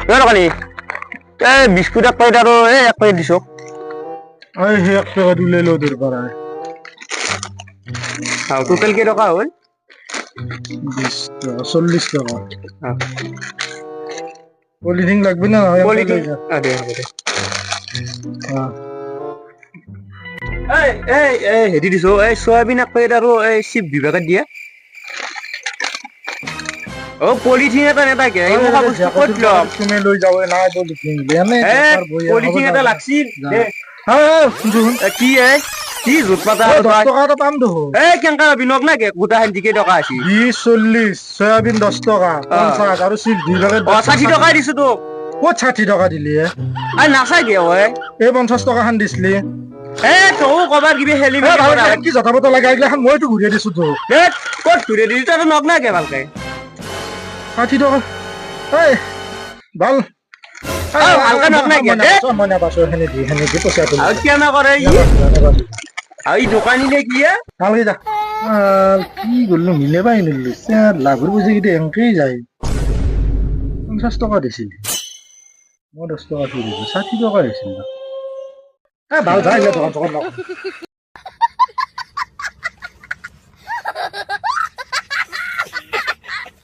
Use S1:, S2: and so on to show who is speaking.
S1: দোকানী এই বিস্কুট এক প্যাকেট আর এই এক প্যাকেট দিছো
S2: ওই হে 1 টাকা দিলে লোদের পাড়ায়
S1: টোটাল কি টাকা হল
S2: 20 টাকা 40 টাকা পলিথিন লাগবে না
S1: পলিথিন আরে
S2: হ্যাঁ
S1: এই এই এই হেৰি দিছো এই সয়াবিন এক প্যাকেট আৰু এই চিপ দুই প্যাকেট দিয়ে ও পলিথিন এটা নেতাকে এই মহা বস্তু কত লম
S2: তুমি লৈ যাও না পলিথিন লেনে
S1: পলিথিন এটা লাগছিল দে
S2: হ্যাঁ শুন
S1: কি কি জুত পাতা
S2: 10 টাকা তো পাম তো
S1: এই কেনকা বিনক না কে গোটা হেন দিকে টকা আছে
S2: 20 40 সয়াবিন 10 টাকা 50 আৰু চিপ দুই প্যাকেট
S1: 60 টাকা দিছো তো
S2: কত 60 টাকা দিলি
S1: আই নাচাই গে ওই
S2: এই 50 টাকা খান দিছলি
S1: তো কবার কিবি হেলি
S2: কি যথাপত লাগে এইগিলাখান মইতো ঘূৰিয়ে দিছো তো
S1: কত ঘুরে দিলি তো নক না কে ভালকে
S2: 60 টাকা এই ভাল
S1: হালকা নক না কে
S2: মনে বাসো হেনে দি পয়সা তো
S1: আর কি না করে এই দোকানিলে কি
S2: কালকে যা কি করলো মিলে পাই নিলি লাভের বুঝে কি এঙ্কেই যায় 50 টাকা দিছিল মই 10 টাকা দিছি 60 টাকা দিছিল ভাল যাই দোকান